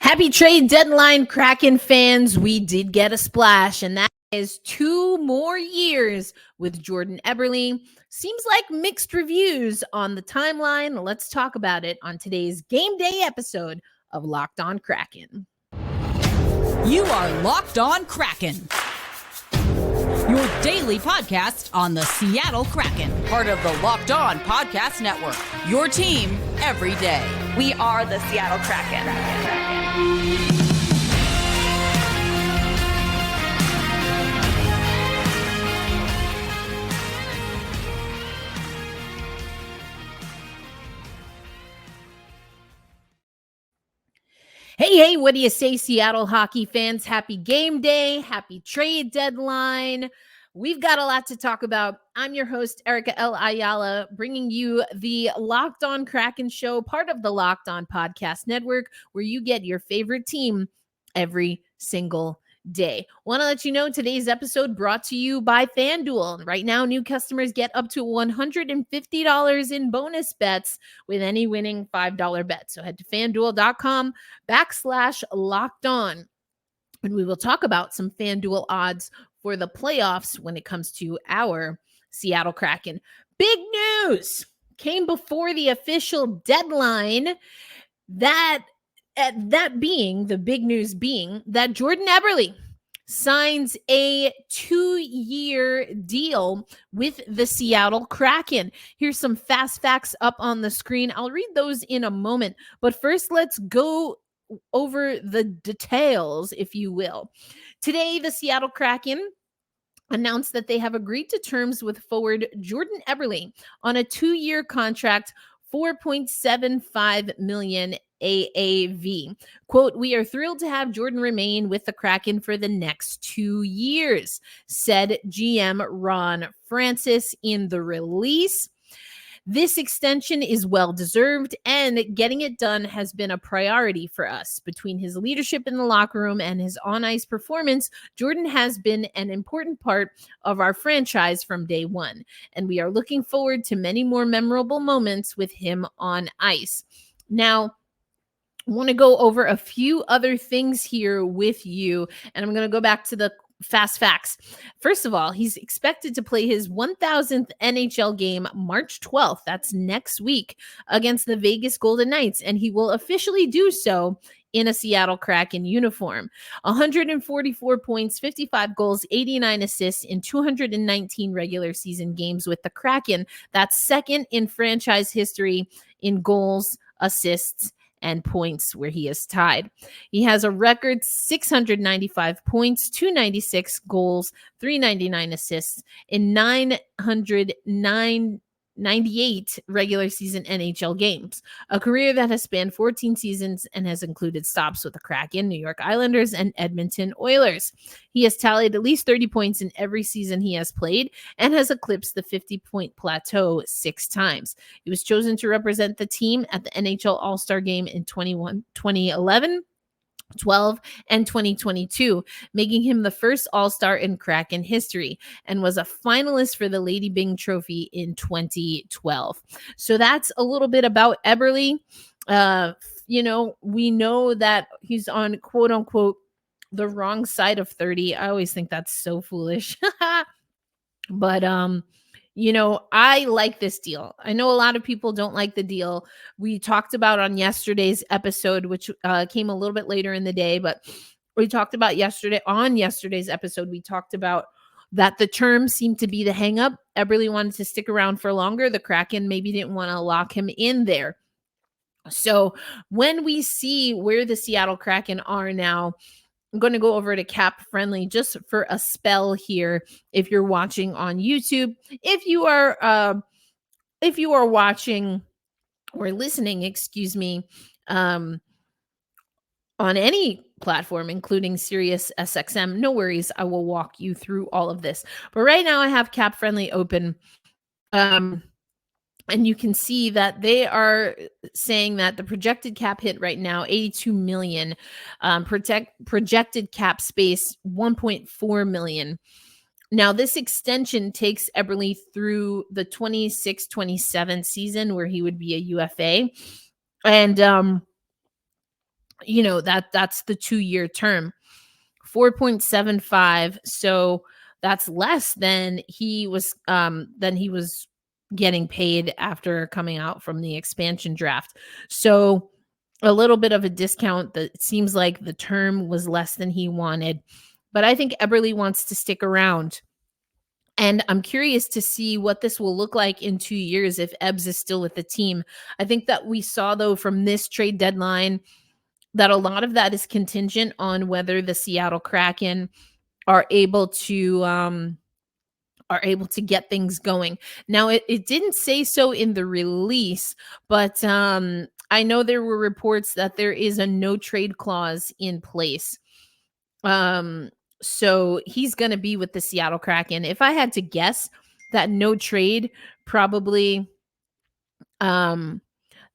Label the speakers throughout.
Speaker 1: Happy trade deadline, Kraken fans. We did get a splash, and that is 2 more years with Jordan Eberle. Seems like mixed reviews on the timeline. Let's talk about it on today's game day episode of Locked On Kraken.
Speaker 2: You are Locked On Kraken, your daily podcast on the Seattle Kraken, part of the Locked On Podcast Network, your team every day.
Speaker 3: We are the Seattle Kraken.
Speaker 1: Hey, what do you say, Seattle hockey fans? Happy game day, happy trade deadline. We've got a lot to talk about. I'm your host, Erica L. Ayala, bringing you the Locked On Kraken show, part of the Locked On Podcast Network, where you get your favorite team every single day. Want to let you know today's episode brought to you by FanDuel. Right now, new customers get up to $150 in bonus bets with any winning $5 bet. So head to FanDuel.com/LockedOn. And we will talk about some FanDuel odds for the playoffs when it comes to our Seattle Kraken. Big news came before the official deadline, that being the big news being that Jordan Eberle signs a 2-year deal with the Seattle Kraken. Here's some fast facts up on the screen. I'll read those in a moment, but first let's go over the details, if you will. Today, the Seattle Kraken announced that they have agreed to terms with forward Jordan Eberle on a 2-year contract, $4.75 million AAV. Quote, "We are thrilled to have Jordan remain with the Kraken for the next 2 years," said GM Ron Francis in the release. "This extension is well-deserved, and getting it done has been a priority for us. Between his leadership in the locker room and his on-ice performance, Jordan has been an important part of our franchise from day one, and we are looking forward to many more memorable moments with him on ice." Now, I want to go over a few other things here with you, and I'm going to go back to the fast facts. First of all, he's expected to play his 1,000th NHL game March 12th. That's next week against the Vegas Golden Knights, and he will officially do so in a Seattle Kraken uniform. 144 points, 55 goals, 89 assists in 219 regular season games with the Kraken. That's second in franchise history in goals, assists, and points, where he is tied. He has a record 695 points, 296 goals, 399 assists in 998 regular season NHL games, a career that has spanned 14 seasons and has included stops with the Kraken, New York Islanders, and Edmonton Oilers. He has tallied at least 30 points in every season he has played and has eclipsed the 50-point plateau 6 times. He was chosen to represent the team at the NHL All-Star Game in 2011, 12, and 2022, making him the first All-Star in Kraken history, and was a finalist for the Lady Byng Trophy in 2012. So that's a little bit about Eberle. We know that he's on quote unquote the wrong side of 30. I always think that's so foolish. But I like this deal. I know a lot of people don't like the deal. We talked about on yesterday's episode, which came a little bit later in the day, but we talked about yesterday's episode, we talked about that the terms seemed to be the hang up. Eberle wanted to stick around for longer. The Kraken maybe didn't want to lock him in there. So when we see where the Seattle Kraken are now, I'm going to go over to Cap Friendly just for a spell here. If you're watching on YouTube, if you are watching or listening, on any platform, including Sirius SXM, no worries. I will walk you through all of this. But right now I have Cap Friendly open. And you can see that they are saying that the projected cap hit right now, $82 million, projected cap space, $1.4 million. Now, this extension takes Eberle through the 26-27 season, where he would be a UFA. And that's the 2-year term. 4.75. So that's less than he was getting paid after coming out from the expansion draft. So a little bit of a discount. That it seems like the term was less than he wanted. But I think Eberle wants to stick around. And I'm curious to see what this will look like in 2 years if Ebbs is still with the team. I think that we saw, though, from this trade deadline that a lot of that is contingent on whether the Seattle Kraken are able to get things going. Now, it didn't say so in the release, but I know there were reports that there is a no trade clause in place. So he's going to be with the Seattle Kraken. If I had to guess, that no trade probably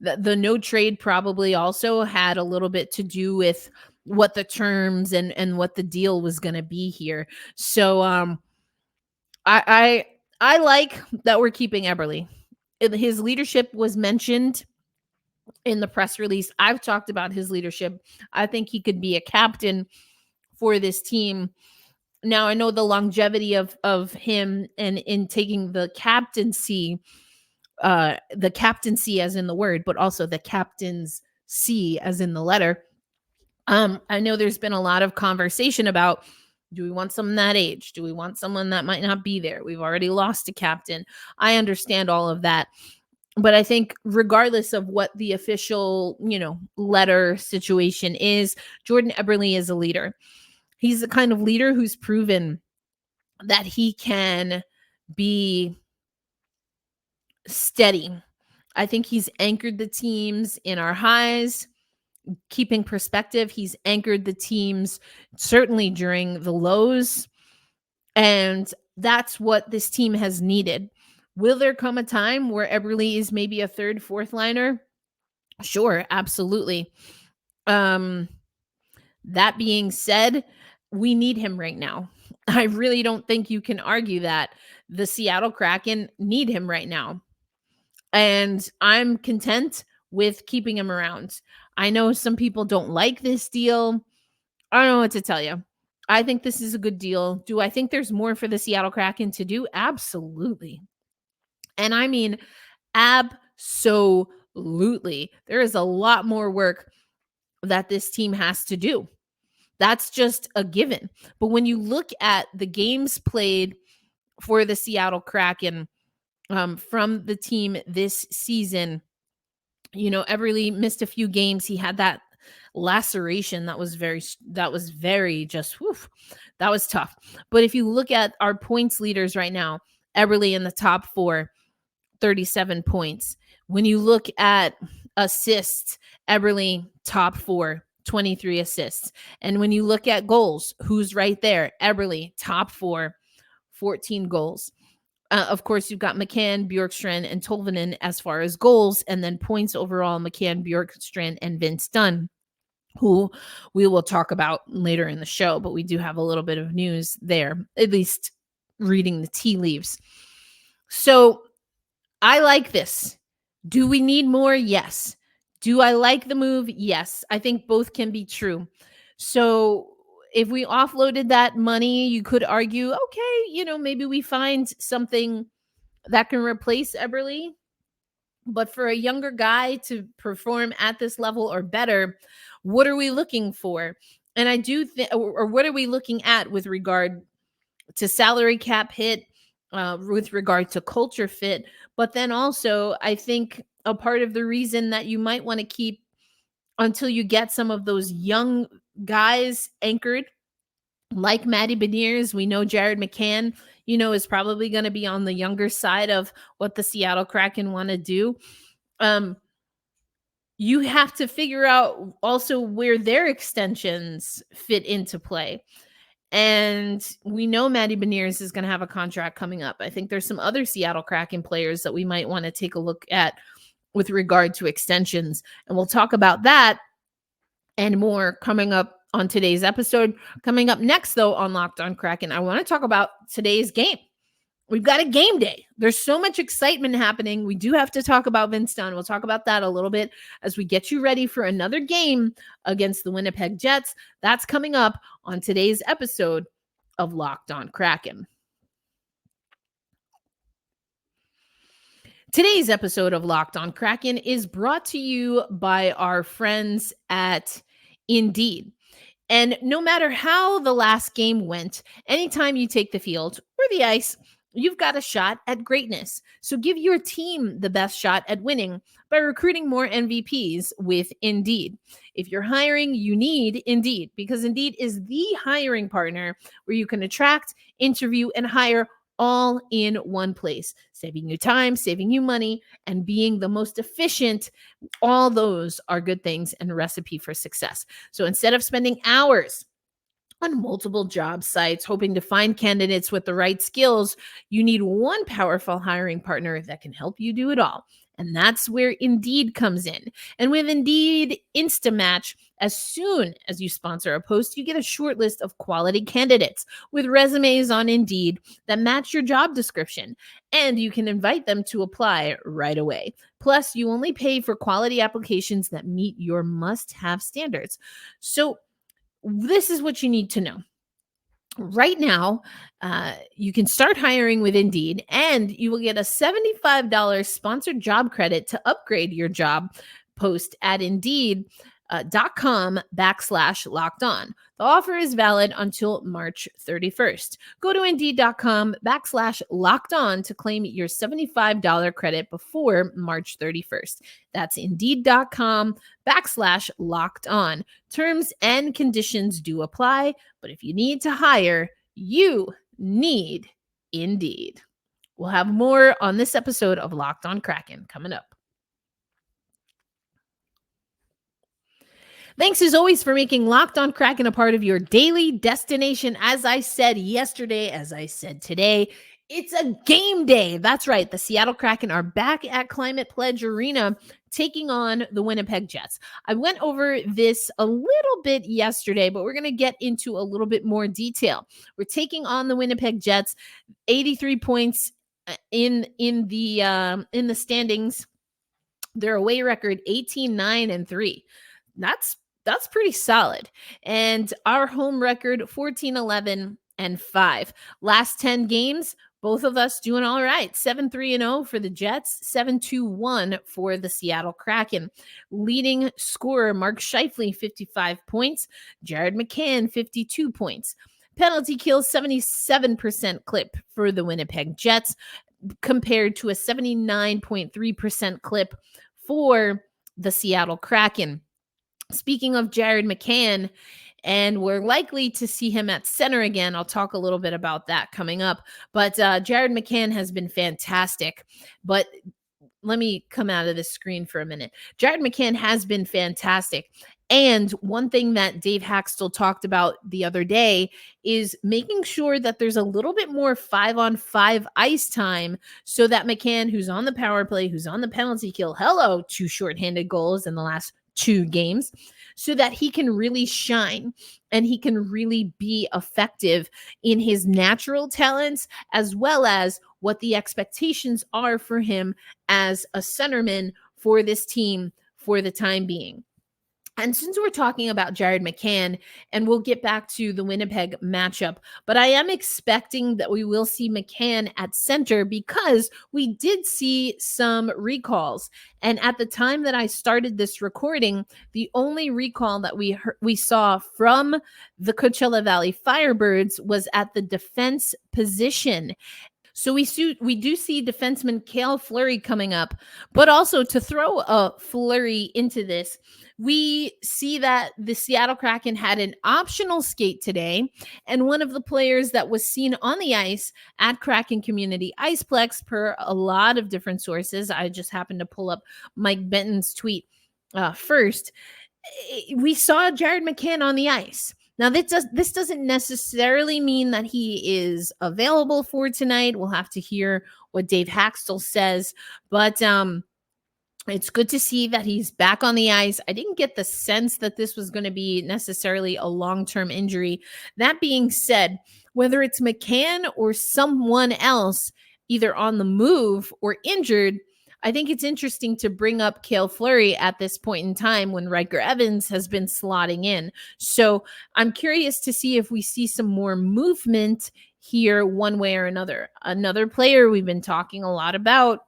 Speaker 1: the no trade probably also had a little bit to do with what the terms and what the deal was going to be here. So I like that we're keeping Eberle. His leadership was mentioned in the press release. I've talked about his leadership. I think he could be a captain for this team. Now, I know the longevity of him and in taking the captaincy as in the word, but also the captain's C as in the letter. I know there's been a lot of conversation about, do we want someone that age? Do we want someone that might not be there? We've already lost a captain. I understand all of that. But I think regardless of what the official, letter situation is, Jordan Eberle is a leader. He's the kind of leader who's proven that he can be steady. I think he's anchored the teams in our highs, keeping perspective. He's anchored the teams certainly during the lows. And that's what this team has needed. Will there come a time where Eberle is maybe a third, fourth liner? Sure, absolutely. That being said, we need him right now. I really don't think you can argue that. The Seattle Kraken need him right now. And I'm content with keeping him around. I know some people don't like this deal. I don't know what to tell you. I think this is a good deal. Do I think there's more for the Seattle Kraken to do? Absolutely. And I mean, absolutely. There is a lot more work that this team has to do. That's just a given. But when you look at the games played for the Seattle Kraken from the team this season, Eberle missed a few games. He had that laceration that was very just, that was tough. But if you look at our points leaders right now, Eberle in the top 4, 37 points. When you look at assists, Eberle top 4, 23 assists. And when you look at goals, who's right there? Eberle top 4, 14 goals. Of course, you've got McCann, Bjorkstrand, and Tolvanen as far as goals, and then points overall, McCann, Bjorkstrand, and Vince Dunn, who we will talk about later in the show, but we do have a little bit of news there, at least reading the tea leaves. So I like this. Do we need more? Yes. Do I like the move? Yes. I think both can be true. So if we offloaded that money, you could argue, okay, maybe we find something that can replace Eberle. But for a younger guy to perform at this level or better, what are we looking for? And I do think, or what are we looking at with regard to salary cap hit, with regard to culture fit? But then also, I think a part of the reason that you might want to keep until you get some of those young guys anchored, like Matty Beniers. We know Jared McCann, is probably going to be on the younger side of what the Seattle Kraken want to do. You have to figure out also where their extensions fit into play. And we know Matty Beniers is going to have a contract coming up. I think there's some other Seattle Kraken players that we might want to take a look at with regard to extensions. And we'll talk about that and more coming up on today's episode. Coming up next, though, on Locked On Kraken, I want to talk about today's game. we've got a game day. There's so much excitement happening. We do have to talk about Vince Dunn. We'll talk about that a little bit as we get you ready for another game against the Winnipeg Jets. That's coming up on today's episode of Locked On Kraken. Today's episode of Locked On Kraken is brought to you by our friends at Indeed. And no matter how the last game went, anytime you take the field or the ice, you've got a shot at greatness. So give your team the best shot at winning by recruiting more MVPs with Indeed. If you're hiring, you need Indeed, because Indeed is the hiring partner where you can attract, interview, and hire all in one place, saving you time, saving you money, and being the most efficient. All those are good things and a recipe for success. So instead of spending hours on multiple job sites hoping to find candidates with the right skills, you need one powerful hiring partner that can help you do it all. And that's where Indeed comes in. And with Indeed Instamatch, as soon as you sponsor a post, you get a short list of quality candidates with resumes on Indeed that match your job description. And you can invite them to apply right away. Plus, you only pay for quality applications that meet your must-have standards. So this is what you need to know. Right now, you can start hiring with Indeed, and you will get a $75 sponsored job credit to upgrade your job post at Indeed.com/locked-on. The offer is valid until March 31st. Go to Indeed.com/locked-on to claim your $75 credit before March 31st. That's Indeed.com/locked-on. Terms and conditions do apply, but if you need to hire, you need Indeed. We'll have more on this episode of Locked On Kraken coming up. Thanks as always for making Locked On Kraken a part of your daily destination. As I said yesterday, as I said today, it's a game day. That's right. The Seattle Kraken are back at Climate Pledge Arena taking on the Winnipeg Jets. I went over this a little bit yesterday, but we're going to get into a little bit more detail. We're taking on the Winnipeg Jets, 83 points in the standings. Their away record 18-9-3. That's pretty solid. And our home record 14-11-5. Last 10 games, both of us doing all right. 7-3-0 for the Jets, 7-2-1 for the Seattle Kraken. Leading scorer Mark Scheifele, 55 points. Jared McCann, 52 points. Penalty kills, 77% clip for the Winnipeg Jets, compared to a 79.3% clip for the Seattle Kraken. Speaking of Jared McCann, and we're likely to see him at center again. I'll talk a little bit about that coming up. But Jared McCann has been fantastic. But let me come out of this screen for a minute. Jared McCann has been fantastic. And one thing that Dave Haxtell talked about the other day is making sure that there's a little bit more 5-on-5 ice time so that McCann, who's on the power play, who's on the penalty kill, 2 shorthanded goals in the last 2 games, so that he can really shine and he can really be effective in his natural talents, as well as what the expectations are for him as a centerman for this team for the time being. And since we're talking about Jared McCann, and we'll get back to the Winnipeg matchup, but I am expecting that we will see McCann at center because we did see some recalls. And at the time that I started this recording, the only recall that we saw from the Coachella Valley Firebirds was at the defense position. So we do see defenseman Cale Fleury coming up, but also to throw a Fleury into this, we see that the Seattle Kraken had an optional skate today, and one of the players that was seen on the ice at Kraken Community Iceplex, per a lot of different sources, I just happened to pull up Mike Benton's tweet first, we saw Jared McCann on the ice. Now, this doesn't necessarily mean that he is available for tonight. We'll have to hear what Dave Haxtell says. But It's good to see that he's back on the ice. I didn't get the sense that this was going to be necessarily a long-term injury. That being said, whether it's McCann or someone else, either on the move or injured, I think it's interesting to bring up Cale Fleury at this point in time when Riker Evans has been slotting in. So I'm curious to see if we see some more movement here one way or another. Another player we've been talking a lot about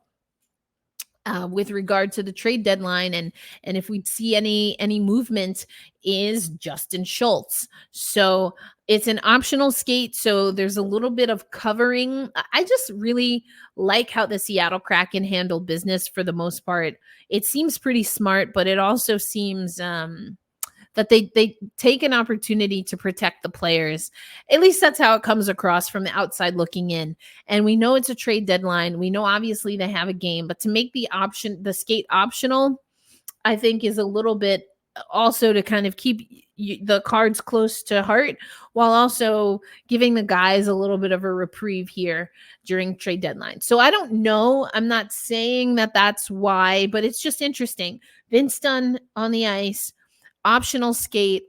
Speaker 1: with regard to the trade deadline and if we see any movement is Justin Schultz. So it's an optional skate, so there's a little bit of covering. I just really like how the Seattle Kraken handle business for the most part. It seems pretty smart, but it also seems that they take an opportunity to protect the players. At least that's how it comes across from the outside looking in. And we know it's a trade deadline. We know obviously they have a game, but to make the skate optional, I think is a little bit also to kind of keep the cards close to heart while also giving the guys a little bit of a reprieve here during trade deadline. So I don't know. I'm not saying that that's why, but it's just interesting. Vince Dunn on the ice, optional skate,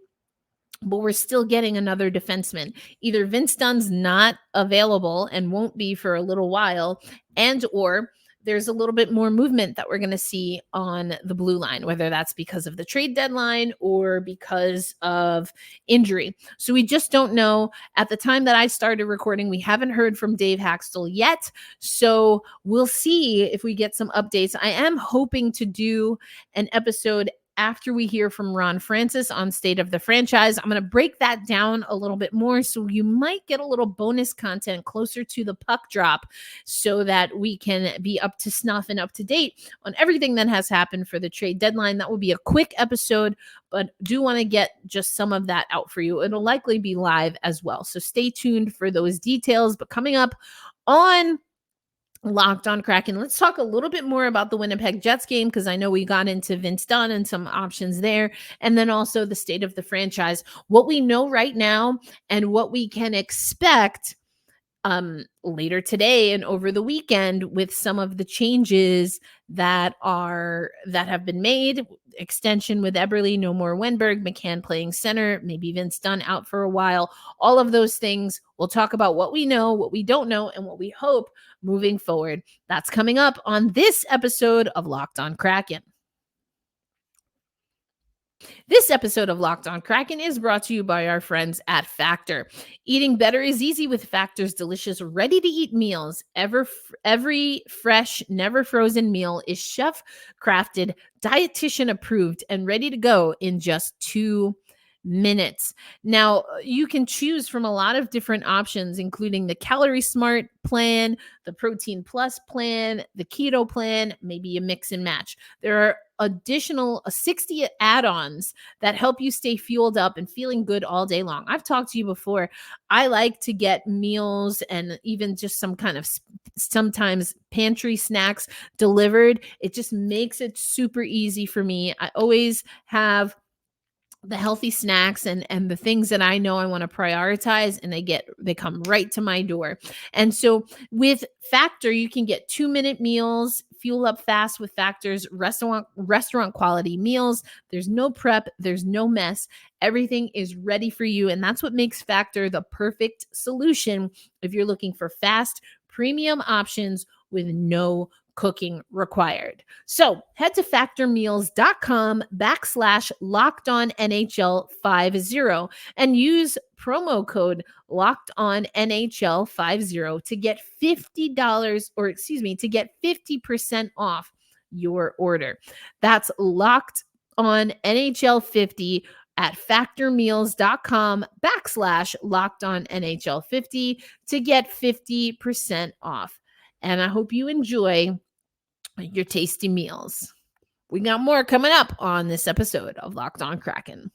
Speaker 1: but we're still getting another defenseman. Either Vince Dunn's not available and won't be for a little while, and or there's a little bit more movement that we're going to see on the blue line, whether that's because of the trade deadline or because of injury. So we just don't know. At the time that I started recording, we haven't heard from Dave Haxtell yet. So we'll see if we get some updates. I am hoping to do an episode after we hear from Ron Francis on State of the Franchise. I'm going to break that down a little bit more, so you might get a little bonus content closer to the puck drop so that we can be up to snuff and up to date on everything that has happened for the trade deadline. That will be a quick episode, but do want to get just some of that out for you. It'll likely be live as well, so stay tuned for those details. But coming up on Locked on Kraken, let's talk a little bit more about the Winnipeg Jets game, because I know we got into Vince Dunn and some options there, and then also the state of the franchise, what we know right now and what we can expect later today and over the weekend with some of the changes that have been made. Extension with Eberle, no more Wenberg, McCann playing center, maybe Vince Dunn out for a while. All of those things. We'll talk about what we know, what we don't know, and what we hope moving forward. That's coming up on this episode of Locked on Kraken. This episode of Locked on Kraken is brought to you by our friends at Factor. Eating better is easy with Factor's delicious, ready-to-eat meals. Every fresh, never frozen meal is chef-crafted, dietitian-approved, and ready to go in just 2 minutes. Now, you can choose from a lot of different options, including the Calorie Smart plan, the Protein Plus plan, the Keto plan, maybe a mix and match. There are additional 60 add-ons that help you stay fueled up and feeling good all day long. I've talked to you before. I like to get meals and even just some kind of sometimes pantry snacks delivered. It just makes it super easy for me. I always have the healthy snacks and the things that I know I want to prioritize, and they come right to my door. And so with Factor, you can get 2-minute meals, fuel up fast with Factor's restaurant quality meals. There's no prep, there's no mess. Everything is ready for you, and that's what makes Factor the perfect solution if you're looking for fast, premium options with no cooking required. So head to factormeals.com/LockedOnNHL50 and use promo code LockedOnNHL50 to get to get 50% off your order. That's LockedOnNHL50 at factormeals.com/LockedOnNHL50 to get 50% off. And I hope you enjoy your tasty meals. We got more coming up on this episode of Locked on Kraken.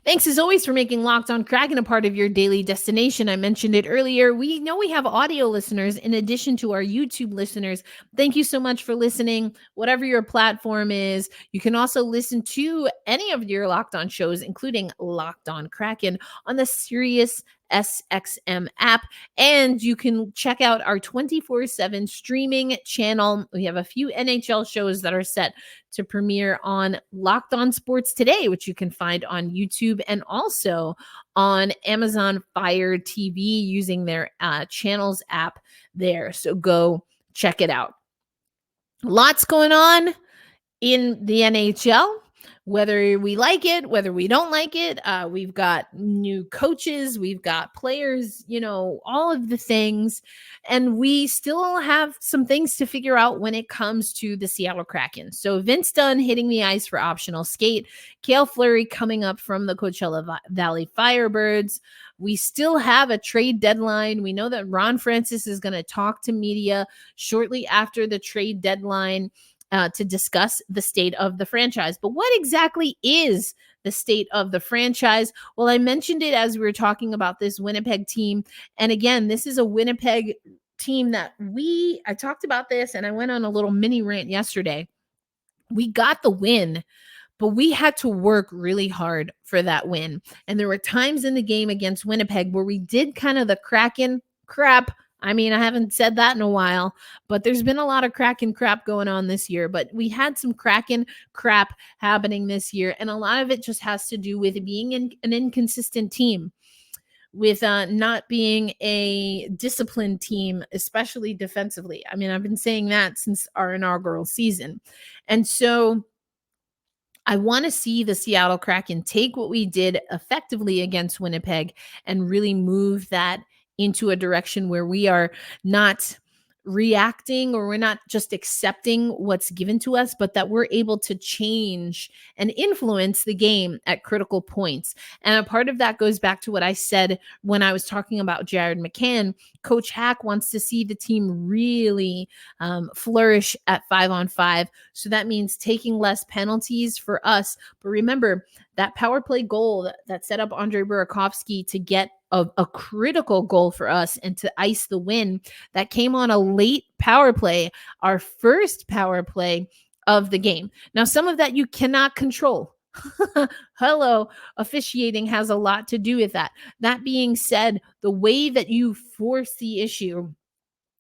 Speaker 1: Thanks as always for making Locked on Kraken a part of your daily destination. I mentioned it earlier. We know we have audio listeners in addition to our YouTube listeners. Thank you so much for listening. Whatever your platform is, you can also listen to any of your Locked on shows, including Locked on Kraken, on the Sirius SXM app. And you can check out our 24/7 streaming channel. We have a few NHL shows that are set to premiere on Locked On Sports Today, which you can find on YouTube and also on Amazon Fire TV using their channels app there. So go check it out. Lots going on in the NHL, whether we like it, whether we don't like it. We've got new coaches, we've got players, all of the things. And we still have some things to figure out when it comes to the Seattle Kraken. So Vince Dunn hitting the ice for optional skate, Cale Fleury coming up from the Coachella Valley Firebirds. We still have a trade deadline. We know that Ron Francis is going to talk to media shortly after the trade deadline to discuss the state of the franchise. But what exactly is the state of the franchise? Well, I mentioned it as we were talking about this Winnipeg team. And again, this is a Winnipeg team that I talked about this and I went on a little mini rant yesterday. We got the win, but we had to work really hard for that win. And there were times in the game against Winnipeg where we did kind of the Kraken crap. I mean, I haven't said that in a while, but there's been a lot of Kraken crap going on this year. But we had some Kraken crap happening this year. And a lot of it just has to do with being an inconsistent team, with not being a disciplined team, especially defensively. I mean, I've been saying that since our inaugural season. And so I want to see the Seattle Kraken take what we did effectively against Winnipeg and really move that into a direction where we are not reacting or we're not just accepting what's given to us, but that we're able to change and influence the game at critical points. And a part of that goes back to what I said when I was talking about Jared McCann. Coach Hack wants to see the team really flourish at 5-on-5. So that means taking less penalties for us. But remember, that power play goal that set up Andre Burakovsky to get a critical goal for us and to ice the win, that came on a late power play, our first power play of the game. Now, some of that you cannot control. Hello, officiating has a lot to do with that. That being said, the way that you force the issue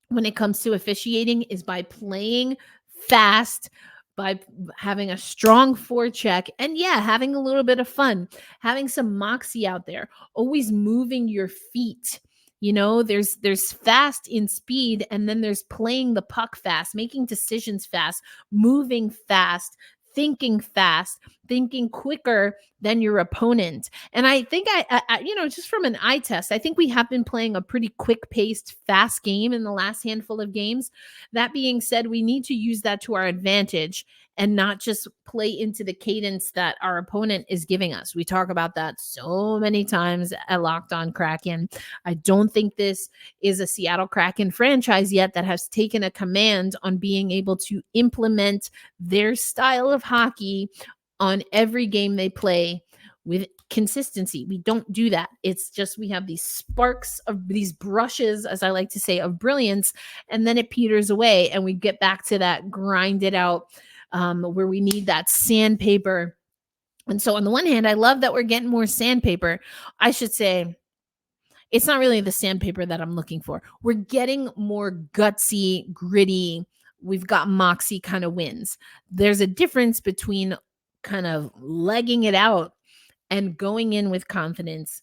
Speaker 1: when it comes to officiating is by playing fast, by having a strong forecheck, and having a little bit of fun, having some moxie out there, always moving your feet. There's fast in speed, and then there's playing the puck fast, making decisions fast, moving fast, thinking fast, thinking quicker than your opponent. And I think I just from an eye test, I think we have been playing a pretty quick-paced, fast game in the last handful of games. That being said, we need to use that to our advantage and not just play into the cadence that our opponent is giving us. We talk about that so many times at Locked On Kraken. I don't think this is a Seattle Kraken franchise yet that has taken a command on being able to implement their style of hockey on every game they play with consistency. We don't do that. It's just we have these sparks of these brushes, as I like to say, of brilliance, and then it peters away and we get back to that grinded out where we need that sandpaper. And so on the one hand, I love that we're getting more sandpaper. I should say it's not really the sandpaper that I'm looking for. We're getting more gutsy, gritty. We've got moxie kind of wins. There's a difference between kind of legging it out and going in with confidence,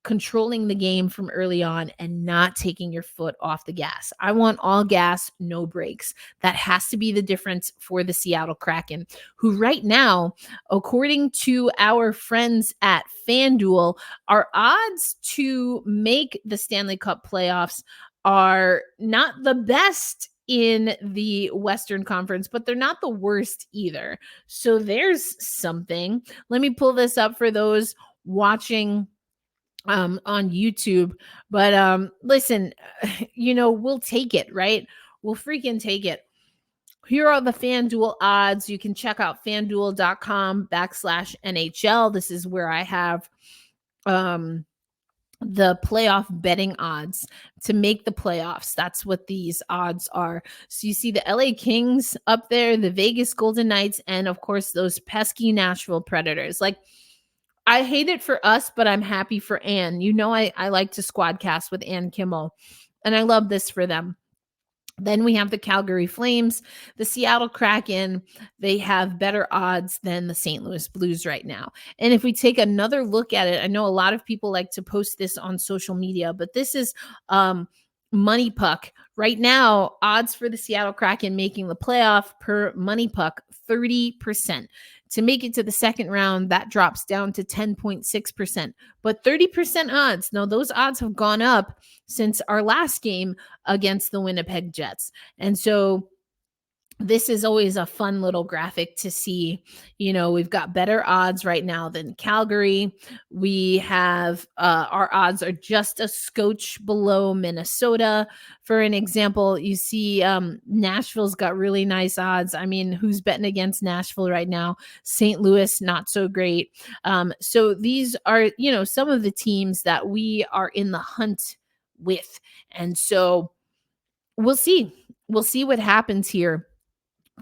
Speaker 1: controlling the game from early on and not taking your foot off the gas. I want all gas, no brakes. That has to be the difference for the Seattle Kraken, who right now, according to our friends at FanDuel, our odds to make the Stanley Cup playoffs are not the best in the Western Conference, but they're not the worst either. So there's something. Let me pull this up for those watching on YouTube. But listen, we'll take it, right? We'll freaking take it. Here are the FanDuel odds. You can check out fanduel.com/NHL. This is where I have the playoff betting odds to make the playoffs. That's what these odds are. So you see the LA Kings up there, the Vegas Golden Knights, and of course those pesky Nashville Predators. Like, I hate it for us, but I'm happy for Ann. You know, I like to squad cast with Ann Kimmel, and I love this for them. Then we have the Calgary Flames, the Seattle Kraken. They have better odds than the St. Louis Blues right now. And if we take another look at it, I know a lot of people like to post this on social media, but this is Money Puck. Right now, odds for the Seattle Kraken making the playoff per Money Puck, 30%. To make it to the second round, that drops down to 10.6%. But 30% odds. Now, those odds have gone up since our last game against the Winnipeg Jets. And so this is always a fun little graphic to see. You know, we've got better odds right now than Calgary. We have our odds are just a scotch below Minnesota. For an example, you see Nashville's got really nice odds. I mean, who's betting against Nashville right now? St. Louis, not so great. So these are, you know, some of the teams that we are in the hunt with. And so we'll see. We'll see what happens here.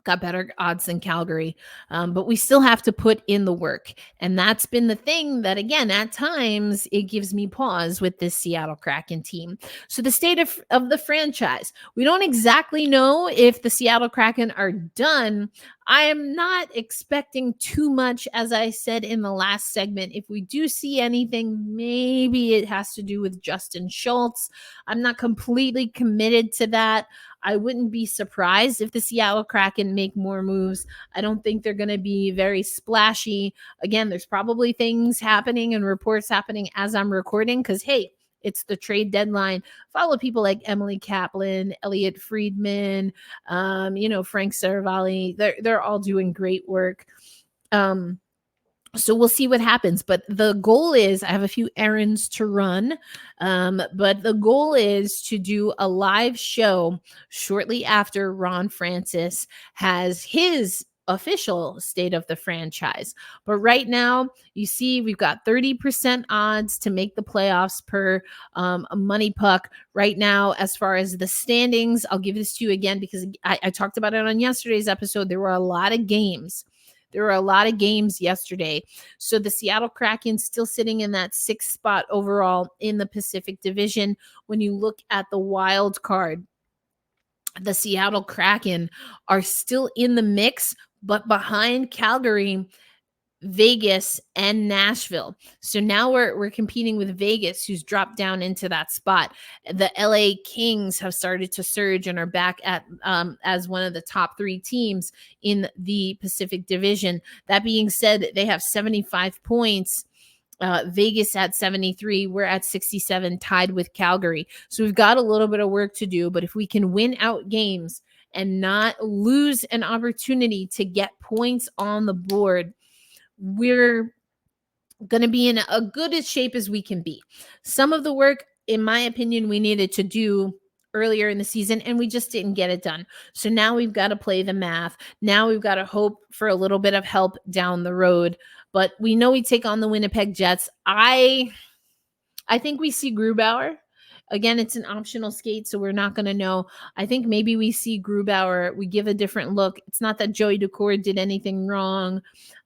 Speaker 1: Got better odds than Calgary, but we still have to put in the work. And that's been the thing that, again, at times it gives me pause with this Seattle Kraken team. So the state of the franchise, we don't exactly know if the Seattle Kraken are done. I am not expecting too much, as I said in the last segment. If we do see anything, maybe it has to do with Justin Schultz. I'm not completely committed to that. I wouldn't be surprised if the Seattle Kraken make more moves. I don't think they're going to be very splashy. Again, there's probably things happening and reports happening as I'm recording because, hey, it's the trade deadline. Follow people like Emily Kaplan, Elliot Friedman, Frank Saravalli. They're all doing great work. So we'll see what happens. But the goal is, I have a few errands to run, but the goal is to do a live show shortly after Ron Francis has his official state of the franchise. But right now, you see, we've got 30% odds to make the playoffs per Money Puck. Right now, as far as the standings, I'll give this to you again because I talked about it on yesterday's episode. There were a lot of games. There were a lot of games yesterday. So the Seattle Kraken still sitting in that 6th spot overall in the Pacific Division. When you look at the wild card, the Seattle Kraken are still in the mix, but behind Calgary, Vegas, and Nashville. So now we're competing with Vegas, who's dropped down into that spot. The LA Kings have started to surge and are back at as one of the top 3 teams in the Pacific Division. That being said, they have 75 points. Vegas at 73. We're at 67, tied with Calgary. So we've got a little bit of work to do, but if we can win out games and not lose an opportunity to get points on the board, we're going to be in a good shape as we can be. Some of the work, in my opinion, we needed to do earlier in the season, and we just didn't get it done. So now we've got to play the math. Now we've got to hope for a little bit of help down the road. But we know we take on the Winnipeg Jets. I think we see Grubauer. Again, it's an optional skate, so we're not going to know. I think maybe we see Grubauer. We give a different look. It's not that Joey Daccord did anything wrong.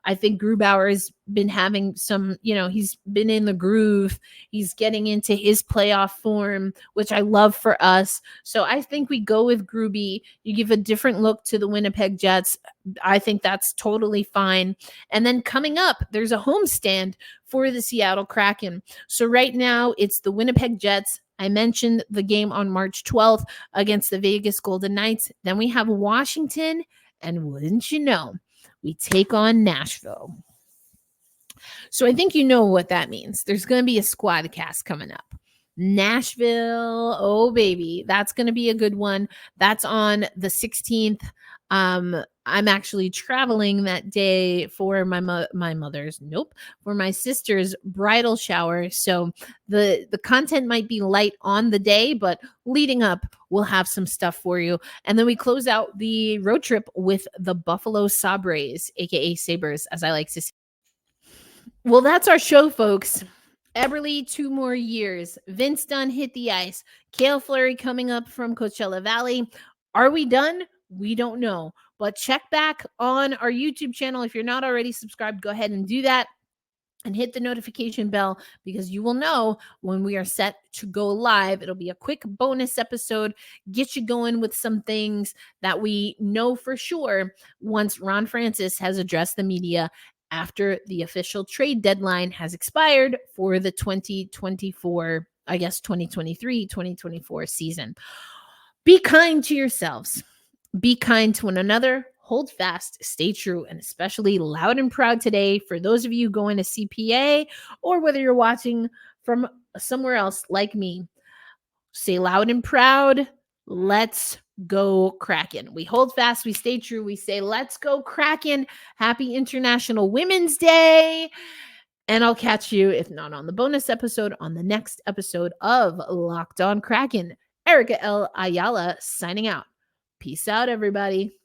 Speaker 1: I think Grubauer has been having some, he's been in the groove. He's getting into his playoff form, which I love for us. So I think we go with Gruby. You give a different look to the Winnipeg Jets. I think that's totally fine. And then coming up, there's a homestand for the Seattle Kraken. So right now, it's the Winnipeg Jets. I mentioned the game on March 12th against the Vegas Golden Knights. Then we have Washington, and wouldn't you know, we take on Nashville. So I think you know what that means. There's going to be a squad cast coming up. Nashville, oh baby, that's going to be a good one. That's on the 16th. I'm actually traveling that day for for my sister's bridal shower. So the content might be light on the day, but leading up, we'll have some stuff for you. And then we close out the road trip with the Buffalo Sabres, aka Sabres, as I like to say. Well, that's our show, folks. Eberle, 2 more years. Vince Dunn hit the ice. Cale Fleury coming up from Coachella Valley. Are we done? We don't know. But check back on our YouTube channel. If you're not already subscribed, go ahead and do that. and hit the notification bell because you will know when we are set to go live. It'll be a quick bonus episode, get you going with some things that we know for sure once Ron Francis has addressed the media after the official trade deadline has expired for the 2024, 2023-2024 season. Be kind to yourselves. Be kind to one another. Hold fast, stay true, and especially loud and proud today for those of you going to CPA or whether you're watching from somewhere else like me. Say loud and proud, let's go Kraken. We hold fast, we stay true, we say let's go Kraken. Happy International Women's Day. And I'll catch you, if not on the bonus episode, on the next episode of Locked On Kraken. Erica L. Ayala signing out. Peace out, everybody.